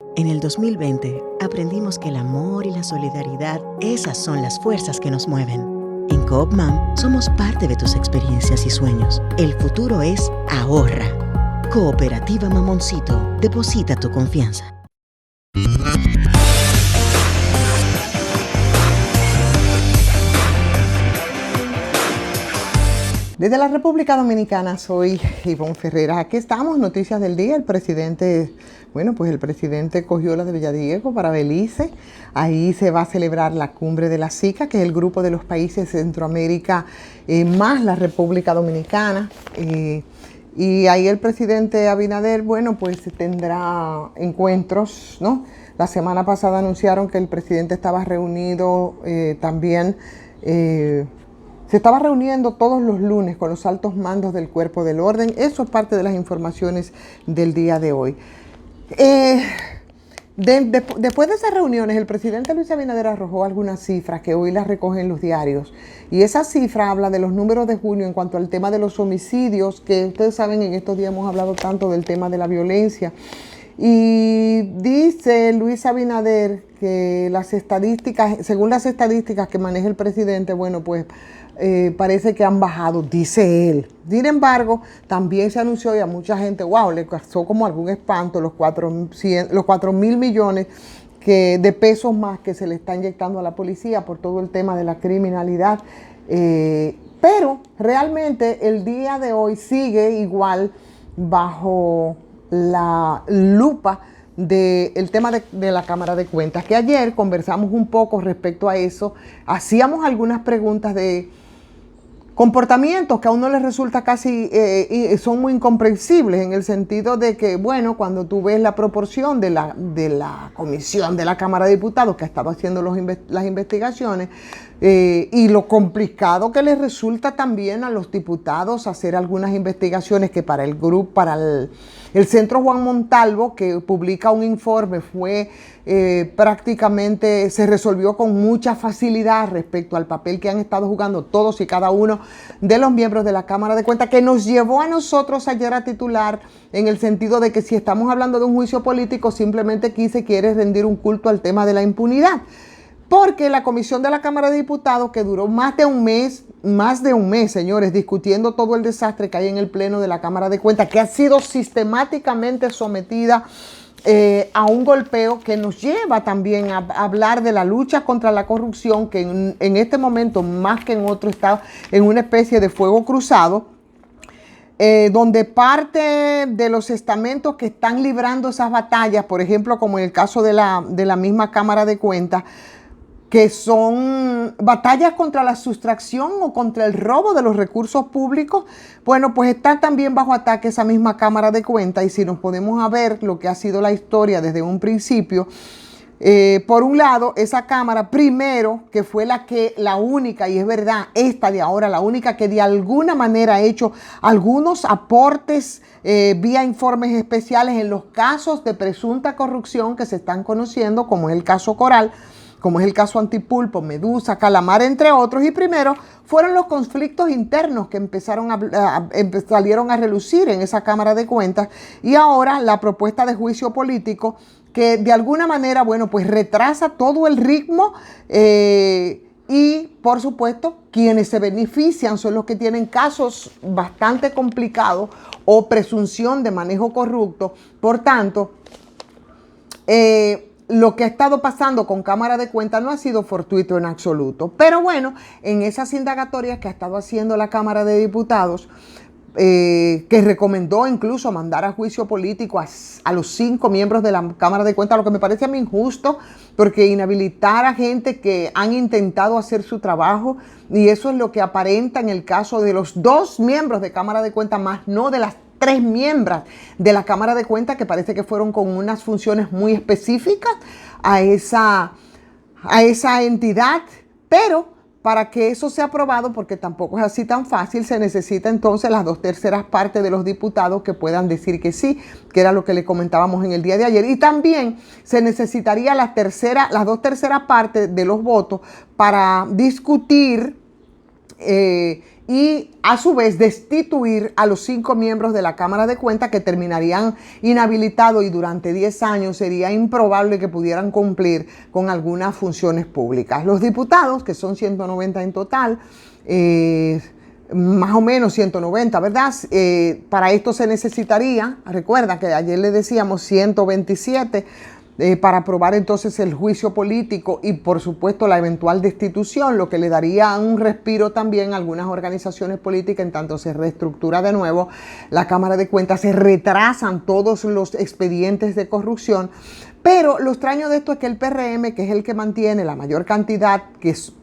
En el 2020 aprendimos que el amor y la solidaridad, esas son las fuerzas que nos mueven. En Coop Mam somos parte de tus experiencias y sueños. El futuro es ahorra. Cooperativa Mamoncito, deposita tu confianza. Desde la República Dominicana soy Ivonne Ferreira. Aquí estamos, noticias del día. El presidente cogió la de Villadiego para Belice. Ahí se va a celebrar la cumbre de la SICA, que es el grupo de los países de Centroamérica más la República Dominicana. Y ahí el presidente Abinader, tendrá encuentros, ¿no? La semana pasada anunciaron que el presidente estaba reunido se estaba reuniendo todos los lunes con los altos mandos del Cuerpo del Orden. Eso es parte de las informaciones del día de hoy. Después de esas reuniones, el presidente Luis Abinader arrojó algunas cifras que hoy las recogen los diarios. Y esa cifra habla de los números de junio en cuanto al tema de los homicidios, que ustedes saben, en estos días hemos hablado tanto del tema de la violencia. Y dice Luis Abinader que las estadísticas, según las estadísticas que maneja el presidente, parece que han bajado, dice él. Sin embargo, también se anunció y a mucha gente, le causó como algún espanto los 4.000 millones de pesos más que se le está inyectando a la policía por todo el tema de la criminalidad. Pero realmente el día de hoy sigue igual bajo la lupa del tema de la Cámara de Cuentas, que ayer conversamos un poco respecto a eso, hacíamos algunas preguntas de comportamientos que a uno les resulta casi, son muy incomprensibles, en el sentido de que, cuando tú ves la proporción de la comisión de la Cámara de Diputados que ha estado haciendo las investigaciones, y lo complicado que les resulta también a los diputados hacer algunas investigaciones que para el grupo, para el Centro Juan Montalvo, que publica un informe, prácticamente se resolvió con mucha facilidad respecto al papel que han estado jugando todos y cada uno de los miembros de la Cámara de Cuentas, que nos llevó a nosotros ayer a titular en el sentido de que si estamos hablando de un juicio político, simplemente aquí se quiere rendir un culto al tema de la impunidad. Porque la comisión de la Cámara de Diputados, que duró más de un mes, señores, discutiendo todo el desastre que hay en el Pleno de la Cámara de Cuentas, que ha sido sistemáticamente sometida a un golpeo que nos lleva también a hablar de la lucha contra la corrupción, que en este momento, más que en otro, está en una especie de fuego cruzado, donde parte de los estamentos que están librando esas batallas, por ejemplo, como en el caso de la misma Cámara de Cuentas, que son batallas contra la sustracción o contra el robo de los recursos públicos, está también bajo ataque esa misma Cámara de Cuentas. Y si nos podemos ver lo que ha sido la historia desde un principio, por un lado, esa Cámara, primero, que fue la única, y es verdad, esta de ahora, la única que de alguna manera ha hecho algunos aportes vía informes especiales en los casos de presunta corrupción que se están conociendo, como es el caso Coral, como es el caso Antipulpo, Medusa, Calamar, entre otros. Y primero fueron los conflictos internos que salieron a relucir en esa Cámara de Cuentas, y ahora la propuesta de juicio político que de alguna manera, retrasa todo el ritmo, y por supuesto quienes se benefician son los que tienen casos bastante complicados o presunción de manejo corrupto. Por tanto, lo que ha estado pasando con Cámara de Cuentas no ha sido fortuito en absoluto. Pero en esas indagatorias que ha estado haciendo la Cámara de Diputados, que recomendó incluso mandar a juicio político a los 5 miembros de la Cámara de Cuentas, lo que me parece a mí injusto, porque inhabilitar a gente que han intentado hacer su trabajo, y eso es lo que aparenta en el caso de los 2 miembros de Cámara de Cuentas, más no de las 3 miembros de la Cámara de Cuentas, que parece que fueron con unas funciones muy específicas a esa entidad. Pero para que eso sea aprobado, porque tampoco es así tan fácil, se necesita entonces las 2/3 partes de los diputados que puedan decir que sí, que era lo que le comentábamos en el día de ayer. Y también se necesitaría las 2/3 partes de los votos para discutir y a su vez destituir a los 5 miembros de la Cámara de Cuentas que terminarían inhabilitados y durante 10 años sería improbable que pudieran cumplir con algunas funciones públicas. Los diputados, que son 190 en total, más o menos 190, ¿verdad? Para esto se necesitaría, recuerda que ayer le decíamos 127, para aprobar entonces el juicio político y por supuesto la eventual destitución, lo que le daría un respiro también a algunas organizaciones políticas en tanto se reestructura de nuevo la Cámara de Cuentas, se retrasan todos los expedientes de corrupción. Pero lo extraño de esto es que el PRM, que es el que mantiene la mayor cantidad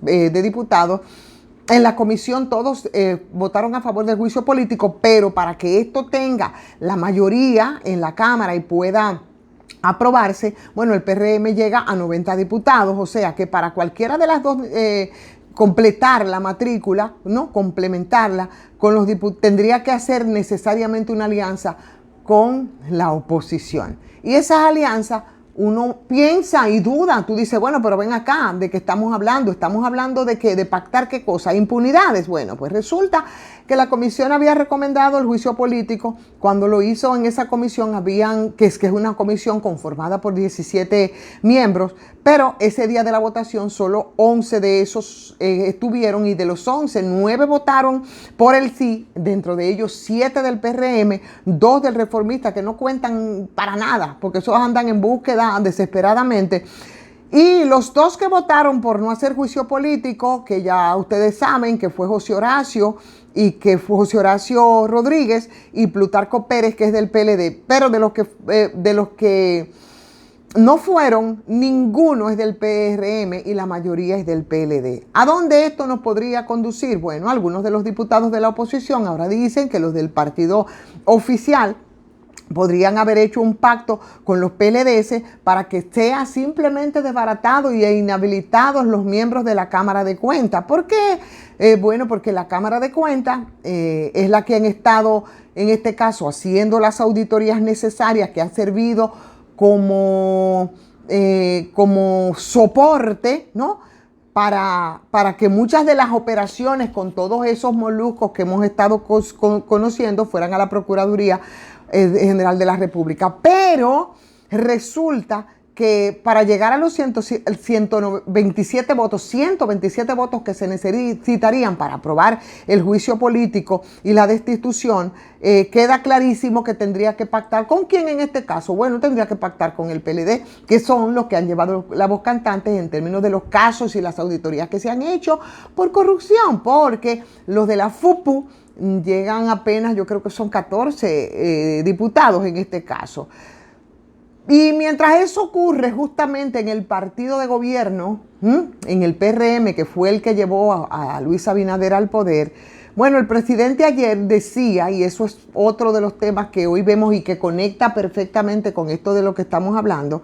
de diputados, en la comisión todos votaron a favor del juicio político, pero para que esto tenga la mayoría en la Cámara y pueda aprobarse, bueno, el PRM llega a 90 diputados, o sea que para cualquiera de las dos completar la matrícula, ¿no? Complementarla con los diputados, tendría que hacer necesariamente una alianza con la oposición. Y esas alianzas uno piensa y duda, tú dices, bueno, pero ven acá, ¿de qué estamos hablando? Estamos hablando de qué, de pactar qué cosa, impunidades. Bueno, pues resulta que la comisión había recomendado el juicio político. Cuando lo hizo en esa comisión, que es una comisión conformada por 17 miembros, pero ese día de la votación solo 11 de esos estuvieron, y de los 11, 9 votaron por el sí, dentro de ellos 7 del PRM, 2 del Reformista, que no cuentan para nada, porque esos andan en búsqueda desesperadamente. Y los 2 que votaron por no hacer juicio político, que ya ustedes saben que fue José Horacio Rodríguez y Plutarco Pérez, que es del PLD, pero de los que no fueron, ninguno es del PRM y la mayoría es del PLD. ¿A dónde esto nos podría conducir? Bueno, algunos de los diputados de la oposición ahora dicen que los del partido oficial podrían haber hecho un pacto con los PLDS para que sea simplemente desbaratado y inhabilitados los miembros de la Cámara de Cuentas. ¿Por qué? Bueno, porque la Cámara de Cuentas es la que han estado, en este caso, haciendo las auditorías necesarias, que han servido como soporte, ¿no? Para que muchas de las operaciones con todos esos moluscos que hemos estado conociendo fueran a la Procuraduría General de la República. Pero resulta que para llegar a los 127 votos que se necesitarían para aprobar el juicio político y la destitución, queda clarísimo que tendría que pactar. ¿Con quién en este caso? Bueno, tendría que pactar con el PLD, que son los que han llevado la voz cantante en términos de los casos y las auditorías que se han hecho por corrupción, porque los de la FUPU llegan apenas, yo creo que son 14 diputados en este caso. Y mientras eso ocurre justamente en el partido de gobierno, en el PRM, que fue el que llevó a Luis Abinader al poder, bueno, el presidente ayer decía, y eso es otro de los temas que hoy vemos y que conecta perfectamente con esto de lo que estamos hablando,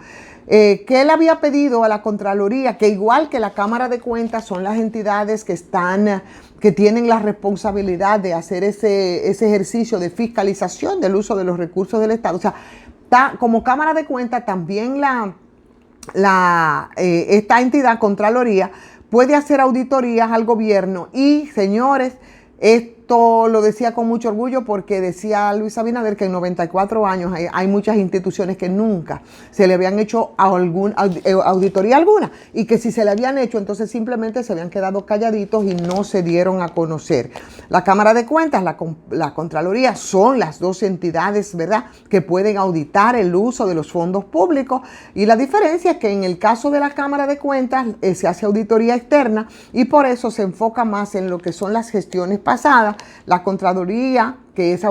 que él había pedido a la Contraloría, que igual que la Cámara de Cuentas son las entidades que tienen la responsabilidad de hacer ese ejercicio de fiscalización del uso de los recursos del Estado. O sea, como Cámara de Cuentas, también esta entidad, Contraloría, puede hacer auditorías al gobierno. Y, señores, esto lo decía con mucho orgullo porque decía Luis Abinader que en 94 años hay muchas instituciones que nunca se le habían hecho auditoría alguna, y que si se le habían hecho, entonces simplemente se habían quedado calladitos y no se dieron a conocer. La Cámara de Cuentas, la Contraloría son las dos entidades, ¿verdad?, que pueden auditar el uso de los fondos públicos, y la diferencia es que en el caso de la Cámara de Cuentas se hace auditoría externa y por eso se enfoca más en lo que son las gestiones pasadas. La Contraloría, que es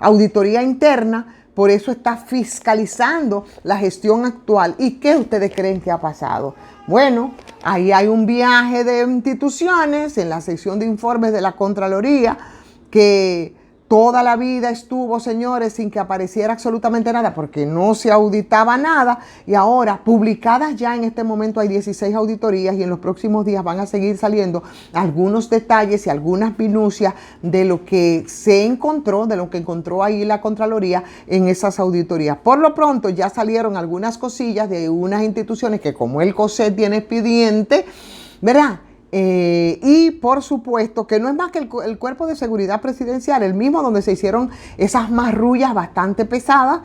auditoría interna, por eso está fiscalizando la gestión actual. ¿Y qué ustedes creen que ha pasado? Bueno, ahí hay un viaje de instituciones en la sección de informes de la Contraloría que toda la vida estuvo, señores, sin que apareciera absolutamente nada, porque no se auditaba nada, y ahora, publicadas ya en este momento, hay 16 auditorías, y en los próximos días van a seguir saliendo algunos detalles y algunas minucias de lo que se encontró, de lo que encontró ahí la Contraloría en esas auditorías. Por lo pronto, ya salieron algunas cosillas de unas instituciones que, como el COSET tiene expediente, ¿verdad?, Y por supuesto que no es más que el cuerpo de seguridad presidencial, el mismo donde se hicieron esas marrullas bastante pesadas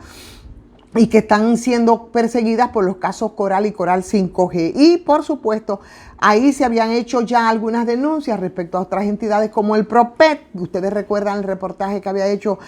y que están siendo perseguidas por los casos Coral y Coral 5G. Y por supuesto, ahí se habían hecho ya algunas denuncias respecto a otras entidades como el PROPET. Ustedes recuerdan el reportaje que había hecho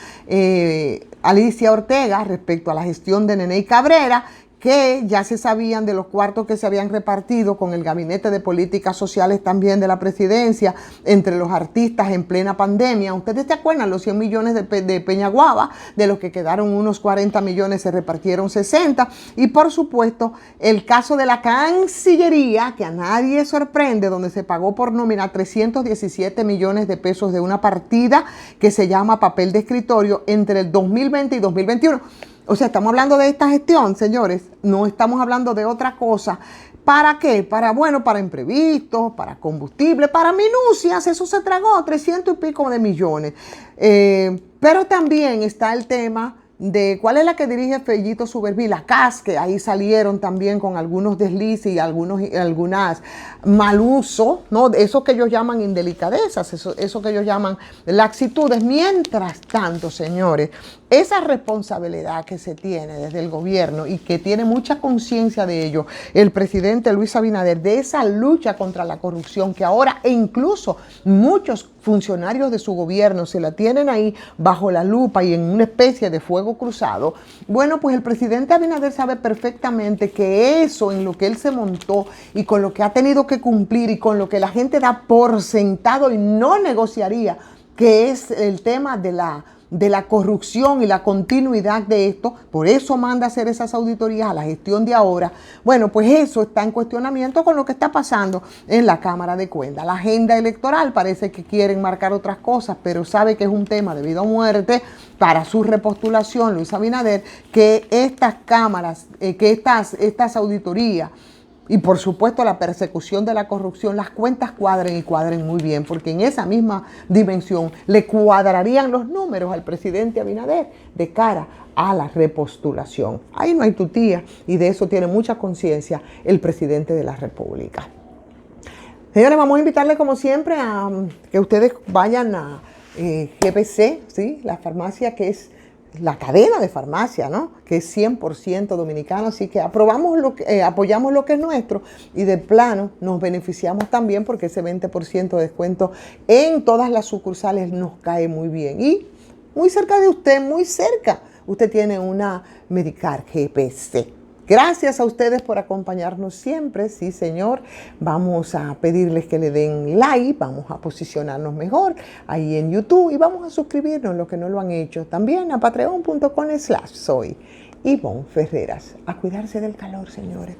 Alicia Ortega respecto a la gestión de Neney Cabrera, que ya se sabían de los cuartos que se habían repartido con el Gabinete de Políticas Sociales también de la Presidencia entre los artistas en plena pandemia. Ustedes se acuerdan, los 100 millones de Peñaguaba, de los que quedaron unos 40 millones, se repartieron 60. Y por supuesto, el caso de la Cancillería, que a nadie sorprende, donde se pagó por nómina 317 millones de pesos de una partida que se llama papel de escritorio entre el 2020 y 2021. O sea, estamos hablando de esta gestión, señores, no estamos hablando de otra cosa. ¿Para qué? Para imprevistos, para combustible, para minucias, eso se tragó, 300 y pico de millones. Pero también está el tema de cuál es la que dirige Fellito Suberví, la CAS, que ahí salieron también con algunos deslices y algunas mal uso, ¿no? Eso que ellos llaman indelicadezas, eso que ellos llaman laxitudes. Mientras tanto, señores, esa responsabilidad que se tiene desde el gobierno y que tiene mucha conciencia de ello el presidente Luis Abinader, de esa lucha contra la corrupción que ahora e incluso muchos funcionarios de su gobierno se la tienen ahí bajo la lupa y en una especie de fuego cruzado. Bueno, pues el presidente Abinader sabe perfectamente que eso en lo que él se montó y con lo que ha tenido que cumplir y con lo que la gente da por sentado y no negociaría, que es el tema de la corrupción y la continuidad de esto, por eso manda a hacer esas auditorías a la gestión de ahora. Bueno, pues eso está en cuestionamiento con lo que está pasando en la Cámara de Cuentas. La agenda electoral parece que quieren marcar otras cosas, pero sabe que es un tema de vida o muerte para su repostulación, Luis Abinader, que estas cámaras, que estas auditorías, y por supuesto la persecución de la corrupción, las cuentas cuadren y cuadren muy bien, porque en esa misma dimensión le cuadrarían los números al presidente Abinader de cara a la repostulación. Ahí no hay tutía y de eso tiene mucha conciencia el presidente de la República. Señores, vamos a invitarles como siempre a que ustedes vayan a GPC, ¿sí? La farmacia que es la cadena de farmacia, ¿no? Que es 100% dominicano, así que apoyamos lo que es nuestro y de plano nos beneficiamos también porque ese 20% de descuento en todas las sucursales nos cae muy bien. Y muy cerca de usted, muy cerca, usted tiene una Medicar GPC. Gracias a ustedes por acompañarnos siempre, sí señor. Vamos a pedirles que le den like, vamos a posicionarnos mejor ahí en YouTube y vamos a suscribirnos los que no lo han hecho. También a patreon.com/soy Ivonne Ferreras. A cuidarse del calor, señores.